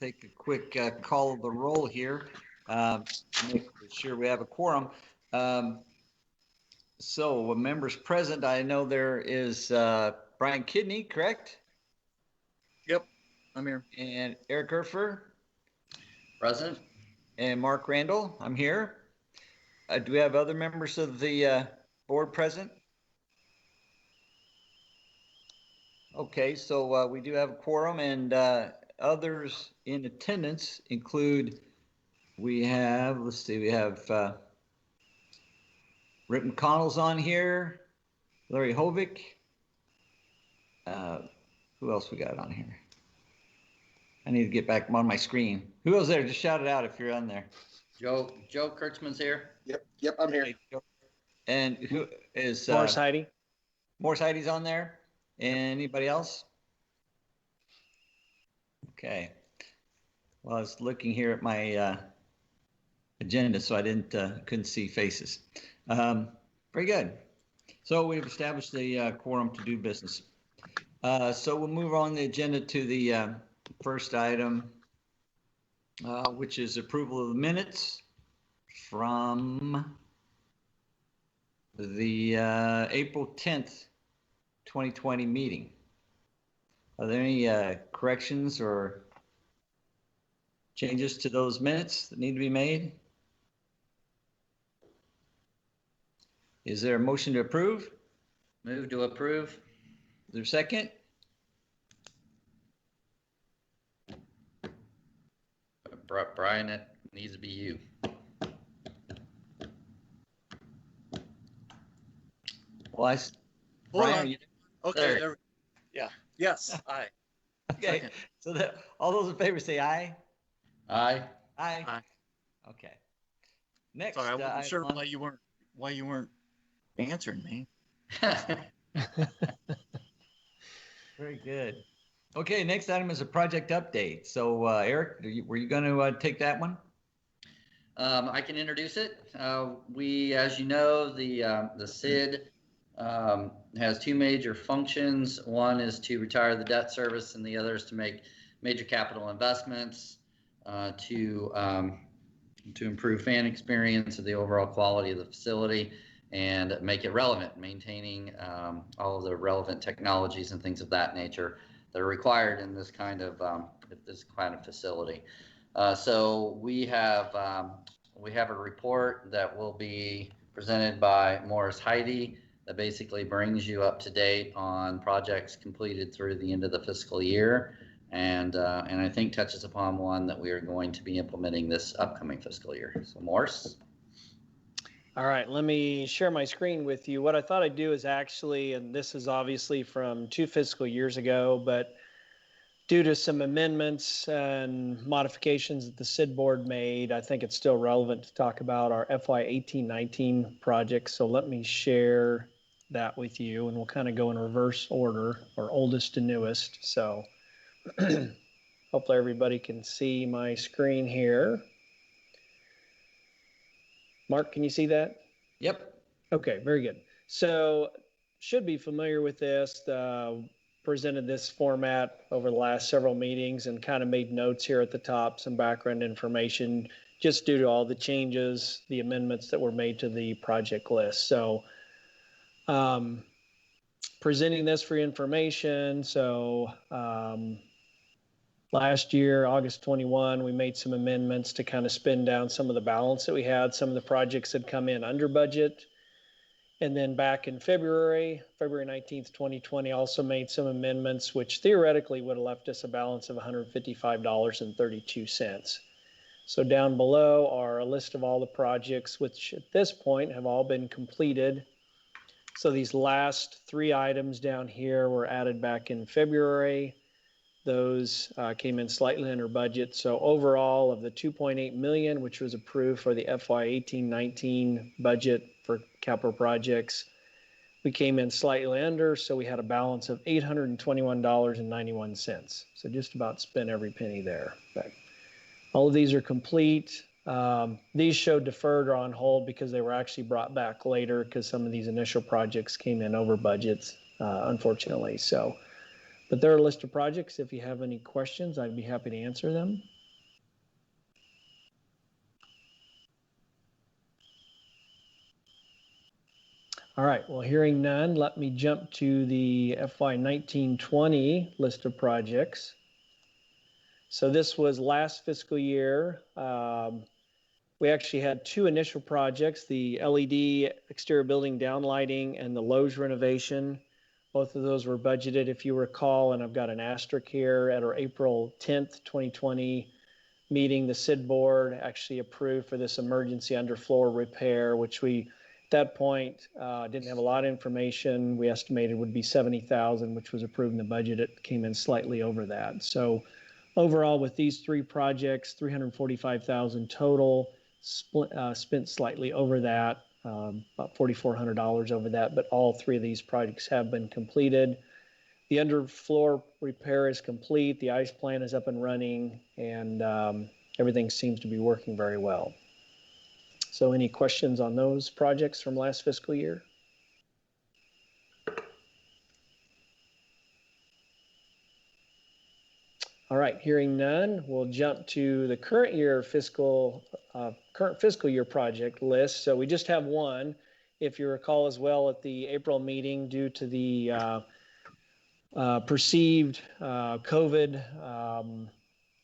Take a quick call of the roll here. Make sure we have a quorum. So members present, I know there is Brian Kidney, correct? Yep, I'm here. And Eric Erfer. Present. And Mark Randall, I'm here. Do we have other members of the board present? Okay, so we do have a quorum, and others in attendance include, we have, let's see, we have Rick McConnell's on here, Larry Hovick. Who else we got on here? I need to get back on my screen. Who else there? Just shout it out if you're on there. Joe Kurtzman's here. Yep, I'm here. And who is Morris Heidi? Morris Heidi's on there. Anybody else? Okay. Well, I was looking here at my agenda, so I couldn't see faces. Very good. So we've established the quorum to do business. So we'll move on the agenda to the first item, which is approval of the minutes from the April 10th, 2020 meeting. Are there any corrections or changes to those minutes that need to be made? Is there a motion to approve? Move to approve. Is there a second? Brian, it needs to be you. Well, Brian, Okay. Yeah. Yes. Aye. okay. Second. So that all those in favor say aye. Aye. Aye. Aye. Okay. Next, Sorry, I wasn't sure why you weren't answering me. Very good. Okay, next item is a project update. So Eric, were you going to take that one? I can introduce it. We, as you know, the CID has two major functions. One is to retire the debt service, and the other is to make major capital investments to improve fan experience and the overall quality of the facility and make it relevant, maintaining all of the relevant technologies and things of that nature that are required in this kind of facility. So we have a report that will be presented by Morris Heidi that basically brings you up to date on projects completed through the end of the fiscal year, and I think touches upon one that we are going to be implementing this upcoming fiscal year. So Morris. All right, let me share my screen with you. What I thought I'd do is actually, and this is obviously from 2 fiscal years ago, but due to some amendments and modifications that the CID board made, I think it's still relevant to talk about our FY 18-19 project. So let me share that with you, and we'll kind of go in reverse order, or oldest to newest. So hopefully everybody can see my screen here. Mark, can you see that? Yep. Okay, very good. So should be familiar with this. Presented this format over the last several meetings and kind of made notes here at the top, some background information, just due to all the changes, the amendments that were made to the project list. So presenting this for information. So last year, August 21, we made some amendments to kind of spin down some of the balance that we had. Some of the projects had come in under budget. And then back in February 19th, 2020, also made some amendments, which theoretically would have left us a balance of $155.32. So down below are a list of all the projects, which at this point have all been completed. So these last 3 items down here were added back in February. Those came in slightly under budget. So overall of the $2.8 million, which was approved for the FY 18-19 budget for capital projects, we came in slightly under. So we had a balance of $821.91. So just about spent every penny there. But all of these are complete. These showed deferred or on hold because they were actually brought back later because some of these initial projects came in over budgets, unfortunately. So But there are a list of projects. If you have any questions, I'd be happy to answer them. All right, well, hearing none, let me jump to the FY 19-20 list of projects. So this was last fiscal year. We actually had two initial projects, the LED exterior building downlighting and the Lowe's renovation. Both of those were budgeted, if you recall, and I've got an asterisk here at our April 10th, 2020 meeting. The CID board actually approved for this emergency underfloor repair, which we, at that point, didn't have a lot of information. We estimated would be $70,000, which was approved in the budget. It came in slightly over that. So overall, with these three projects, $345,000 total, spent slightly over that, about $4,400 over that, but all three of these projects have been completed. The underfloor repair is complete, the ice plant is up and running, and everything seems to be working very well. So any questions on those projects from last fiscal year? All right, hearing none, we'll jump to the current fiscal year project list. So we just have one. If you recall as well, at the April meeting, due to the perceived COVID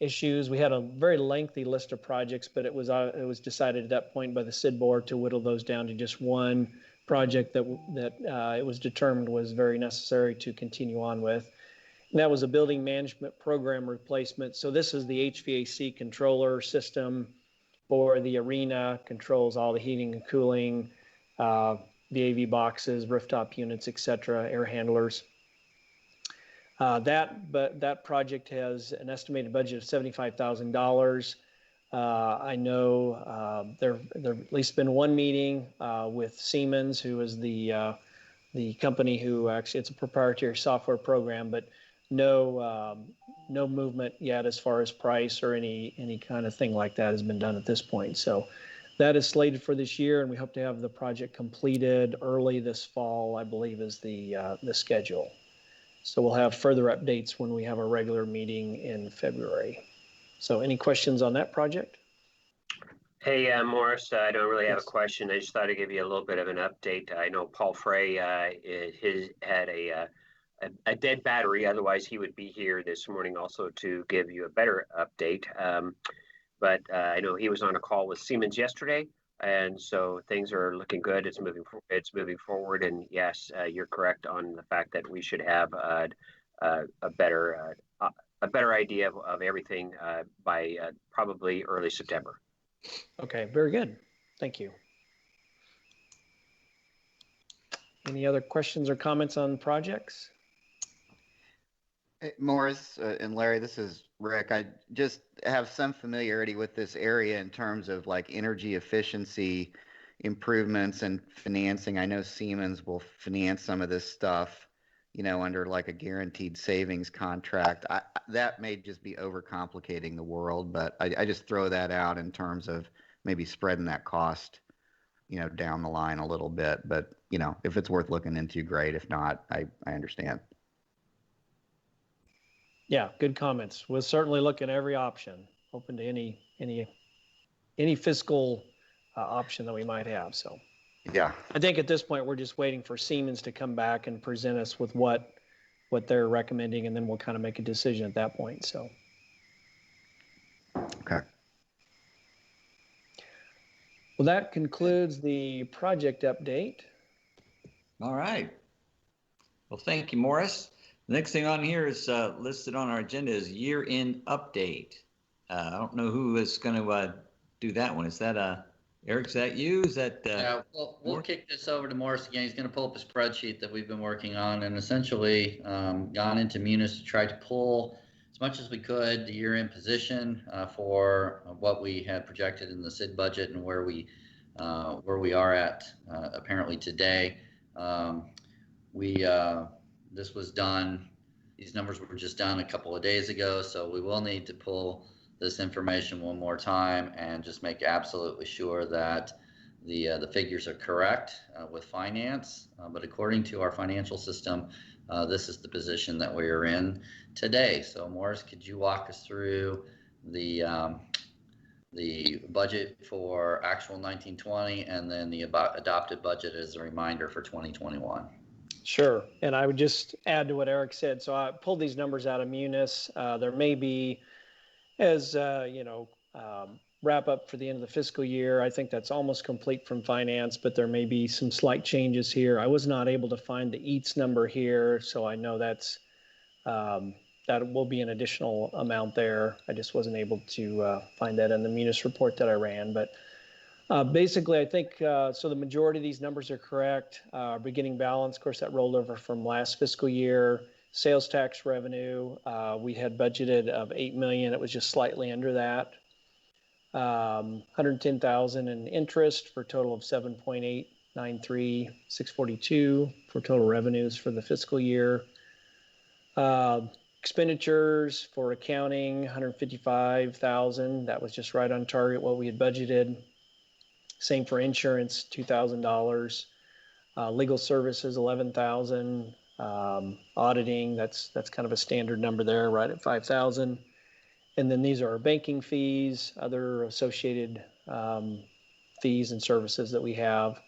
issues, we had a very lengthy list of projects, but it was decided at that point by the CID board to whittle those down to just one project that it was determined was very necessary to continue on with. And that was a building management program replacement. So this is the HVAC controller system for the arena, controls all the heating and cooling, the AV boxes, rooftop units, etc., air handlers. That project has an estimated budget of $75,000. I know there at least been one meeting with Siemens, who is the company who actually, it's a proprietary software program, but no movement yet as far as price or any kind of thing like that has been done at this point. So that is slated for this year, and we hope to have the project completed early this fall, I believe is the schedule. So we'll have further updates when we have a regular meeting in February. So any questions on that project? Hey, Morris, I don't really have a question. I just thought I'd give you a little bit of an update. I know Paul Frey had a dead battery. Otherwise, he would be here this morning also to give you a better update. But I know he was on a call with Siemens yesterday, and so things are looking good. It's moving forward. And yes, you're correct on the fact that we should have a better idea of everything by probably early September. Okay, very good. Thank you. Any other questions or comments on projects? Hey, Morris and Larry, this is Rick. I just have some familiarity with this area in terms of like energy efficiency improvements and financing. I know Siemens will finance some of this stuff, you know, under like a guaranteed savings contract. That may just be overcomplicating the world, but I just throw that out in terms of maybe spreading that cost, you know, down the line a little bit. But, you know, if it's worth looking into, great. If not, I understand. Yeah, good comments. We'll certainly look at every option, open to any fiscal option that we might have. So yeah, I think at this point we're just waiting for Siemens to come back and present us with what they're recommending, and then we'll kind of make a decision at that point. So okay. Well, that concludes the project update. All right. Well, thank you, Morris. The next thing on here is listed on our agenda is year-end update. I don't know who is going to do that one. Is that Eric? Is that you? Is that? Yeah, we'll kick this over to Morris again. He's going to pull up a spreadsheet that we've been working on, and essentially gone into Munis to try to pull as much as we could the year-end position for what we had projected in the CID budget and where we are at apparently today. This was done, these numbers were just done a couple of days ago, so we will need to pull this information one more time and just make absolutely sure that the figures are correct with finance. But according to our financial system, this is the position that we are in today. So Morris, could you walk us through the budget for actual 1920 and then the adopted budget as a reminder for 2021? Sure. And I would just add to what Eric said. So I pulled these numbers out of Munis. There may be, as wrap up for the end of the fiscal year, I think that's almost complete from finance, but there may be some slight changes here. I was not able to find the EATS number here, so I know that's that will be an additional amount there. I just wasn't able to find that in the Munis report that I ran. But basically, I think, so the majority of these numbers are correct. Beginning balance, of course, that rolled over from last fiscal year. Sales tax revenue, we had budgeted of 8 million. It was just slightly under that. 110,000 in interest for a total of 7.893,642 for total revenues for the fiscal year. Expenditures for accounting, 155,000. That was just right on target what we had budgeted. Same for insurance, $2,000. Legal services, 11,000. Auditing, that's kind of a standard number there, right at 5,000. And then these are our banking fees, other associated fees and services that we have.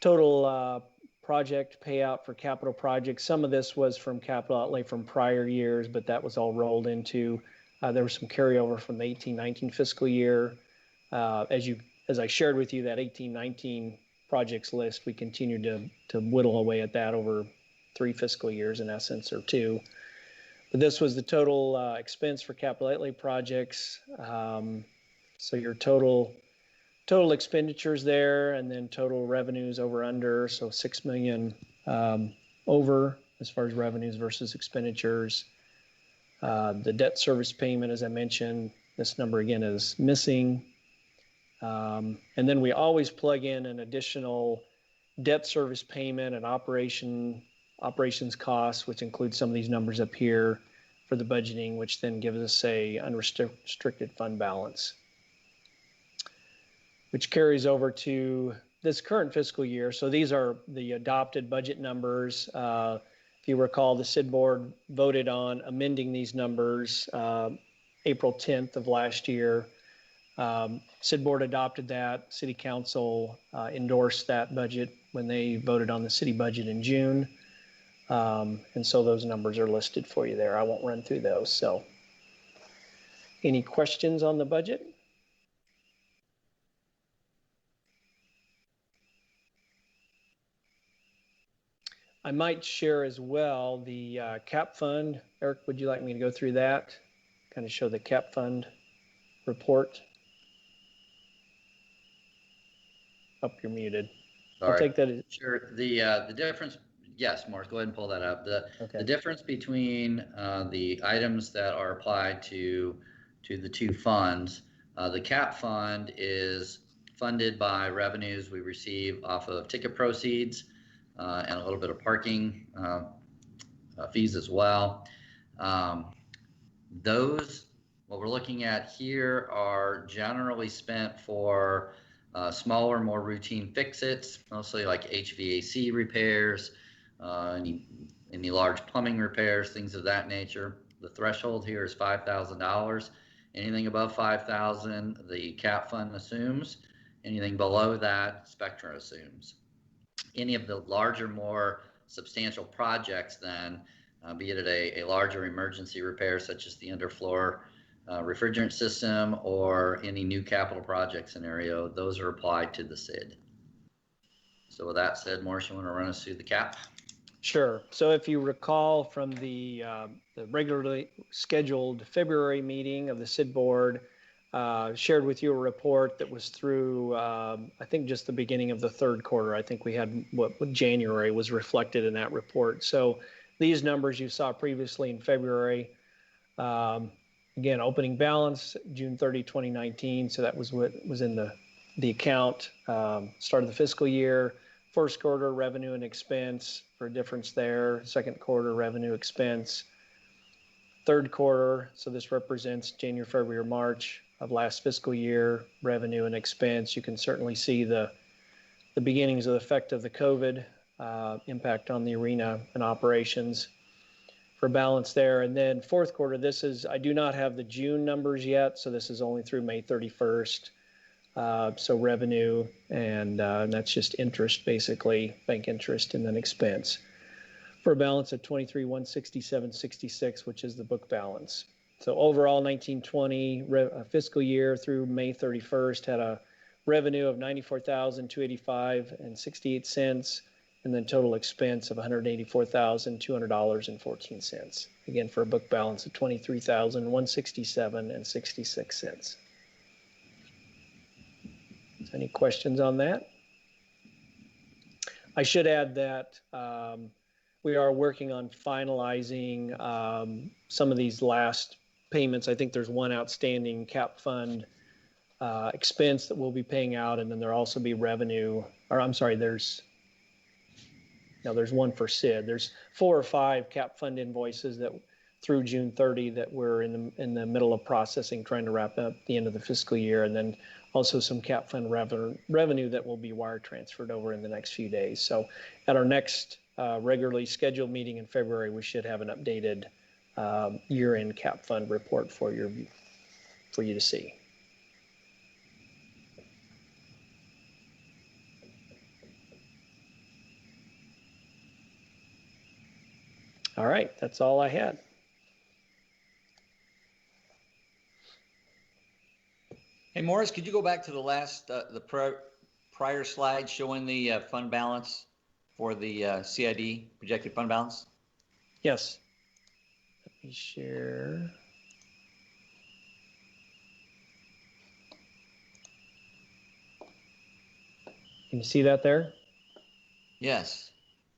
Total project payout for capital projects. Some of this was from capital outlay from prior years, but that was all rolled into, there was some carryover from the 18-19 fiscal year. As I shared with you, that 18-19 projects list, we continued to whittle away at that over 3 fiscal years in essence, or 2. But this was the total expense for capital outlay projects. So your total expenditures there, and then total revenues over under, so 6 million over as far as revenues versus expenditures. The debt service payment, as I mentioned, this number again is missing. And then we always plug in an additional debt service payment and operations costs, which includes some of these numbers up here for the budgeting, which then gives us a unrestricted fund balance, which carries over to this current fiscal year. So these are the adopted budget numbers. If you recall, the CID board voted on amending these numbers April 10th of last year. CID board adopted that. City council endorsed that budget when they voted on the city budget in June. And so those numbers are listed for you there. I won't run through those. So any questions on the budget? I might share as well the CAP fund. Eric, would you like me to go through that? Kind of show the CAP fund report. Oh, you're muted. Sorry. I'll take that as sure. The difference, yes, Morris, go ahead and pull that up. The difference between the items that are applied to the 2 funds, the CAP fund is funded by revenues we receive off of ticket proceeds and a little bit of parking fees as well. Those, what we're looking at here, are generally spent for smaller, more routine fix-its, mostly like HVAC repairs, any large plumbing repairs, things of that nature. The threshold here is $5,000. Anything above $5,000, the CAP fund assumes. Anything below that, Spectra assumes. Any of the larger, more substantial projects then, be it a larger emergency repair such as the underfloor refrigerant system or any new capital project scenario, those are applied to the CID. So with that said, Morris, you want to run us through the CAP? Sure. So if you recall from the regularly scheduled February meeting of the CID board, shared with you a report that was through, I think, just the beginning of the 3rd quarter. I think we had what January was reflected in that report. So these numbers you saw previously in February, again, opening balance, June 30, 2019. So that was what was in the account, start of the fiscal year. 1st quarter revenue and expense for a difference there. 2nd quarter revenue expense. 3rd quarter, so this represents January, February, March of last fiscal year, revenue and expense. You can certainly see the beginnings of the effect of the COVID impact on the arena and operations for balance there. And then fourth quarter, I do not have the June numbers yet, so this is only through May 31st. So revenue, and that's just interest, basically, bank interest and then expense, for a balance of 23,167.66, which is the book balance. So overall, 1920 fiscal year through May 31st had a revenue of $94,285.68, and then total expense of $184,200.14. Again, for a book balance of $23,167.66. Any questions on that? I should add that we are working on finalizing some of these last payments. I think there's one outstanding cap fund expense that we'll be paying out, and then there'll also be revenue, or I'm sorry, there's one for CID. There's 4 or 5 cap fund invoices that through June 30 that we're in the middle of processing, trying to wrap up the end of the fiscal year, and then also some cap fund revenue that will be wire transferred over in the next few days. So at our next regularly scheduled meeting in February, we should have an updated year-end cap fund report for you to see. All right, that's all I had. Hey, Morris, could you go back to the last, prior slide showing the fund balance for the CID, projected fund balance? Yes. Let me share. Can you see that there? Yes.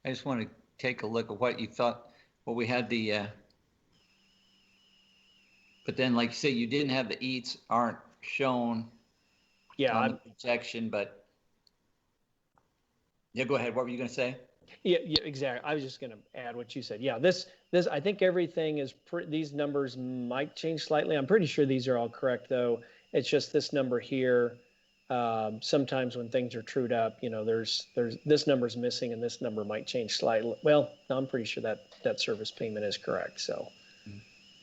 I just want to take a look at what you thought, what we had the, but then like you say, you didn't have the EATs aren't shown on the projection, but yeah, go ahead. What were you going to say? Yeah, exactly. I was just going to add what you said. Yeah, this I think everything is these numbers might change slightly. I'm pretty sure these are all correct though. It's just this number here. Sometimes when things are trued up, there's this number's missing and this number might change slightly. Well, no, I'm pretty sure that service payment is correct. So,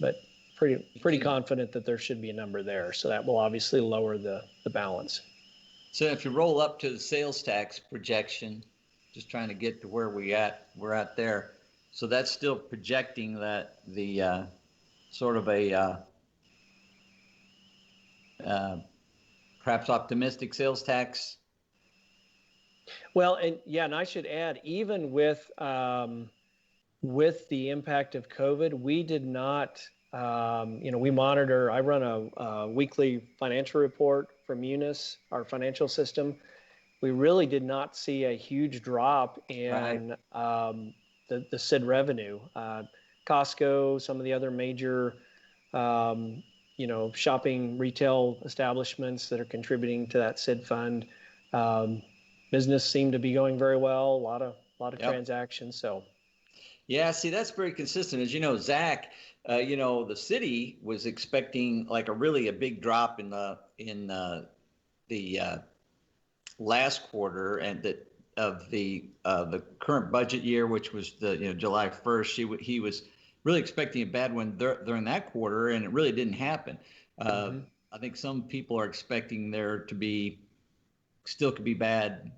but pretty confident that there should be a number there. So that will obviously lower the balance. So if you roll up to the sales tax projection, just trying to get to where we're at there. So that's still projecting that the sort of a perhaps optimistic sales tax. Well, and I should add, even with the impact of COVID, we did not, we monitor. I run a weekly financial report from Munis, our financial system. We really did not see a huge drop in the CID revenue. Costco, some of the other major, shopping retail establishments that are contributing to that CID fund, business seemed to be going very well. A lot of transactions. So, yeah, see, that's very consistent. As you know, Zach, the city was expecting like a big drop in the last quarter and of the current budget year, which was the July 1st. He was really expecting a bad one during that quarter, and it really didn't happen. I think some people are expecting there to be still could be bad,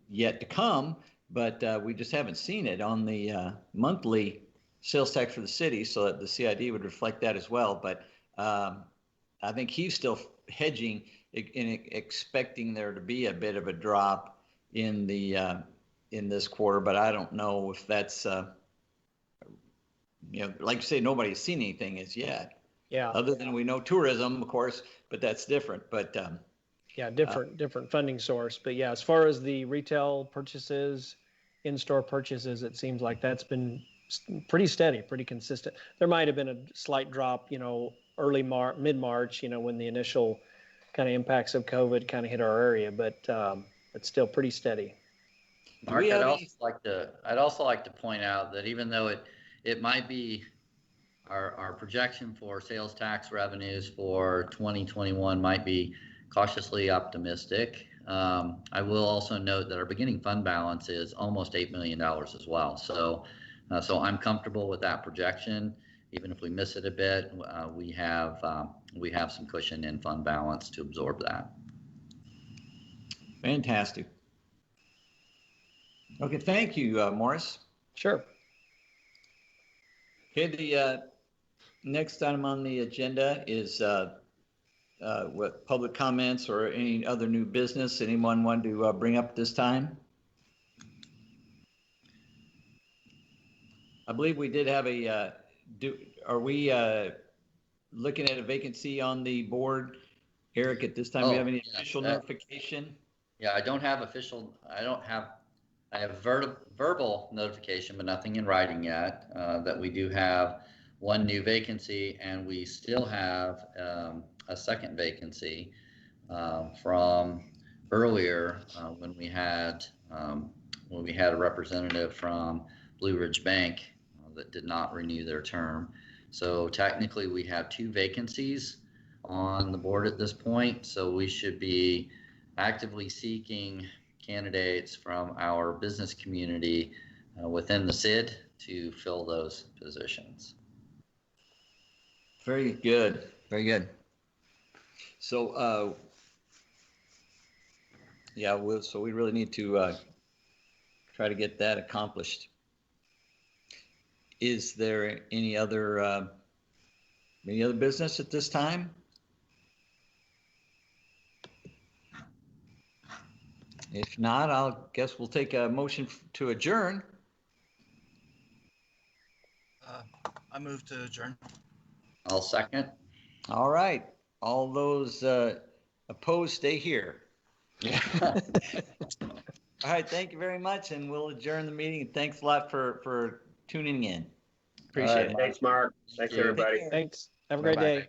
yet to come, but we just haven't seen it on the monthly sales tax for the city, so that the CID would reflect that as well. But I think he's still hedging and expecting there to be a bit of a drop in this quarter, but I don't know if that's like you say, nobody's seen anything as yet. Yeah. Other than we know tourism, of course, but that's different. But different funding source. But yeah, as far as the retail purchases, in-store purchases, it seems like that's been pretty steady, pretty consistent. There might have been a slight drop, mid-March, when the initial kind of impacts of COVID kind of hit our area, but it's still pretty steady. Mark, I'd also like to point out that even though it might be our projection for sales tax revenues for 2021 might be cautiously optimistic. I will also note that our beginning fund balance is almost $8 million as well. So I'm comfortable with that projection. Even if we miss it a bit, we have some cushion in fund balance to absorb that. Fantastic. Okay, thank you, Morris. Sure. Okay, the next item on the agenda is what public comments or any other new business anyone want to bring up this time? I believe we did have a, are we looking at a vacancy on the board? Eric, at this time, do you have any official notification? Yeah, I don't have official, I have verbal notification, but nothing in writing yet, that we do have one new vacancy, and we still have a second vacancy from earlier when we had a representative from Blue Ridge Bank that did not renew their term. So technically, we have two vacancies on the board at this point. So we should be actively seeking candidates from our business community within the CID to fill those positions. Very good. Very good. So, yeah, so we really need to try to get that accomplished. Is there any other business at this time? If not, I'll guess we'll take a motion to adjourn. I move to adjourn. I'll second. All right. All those opposed, stay here. All right. Thank you very much, and we'll adjourn the meeting. Thanks a lot for tuning in. Appreciate it. Thanks, Mark. Thanks, Thank you. everybody. Thanks. Have a great Bye-bye. day.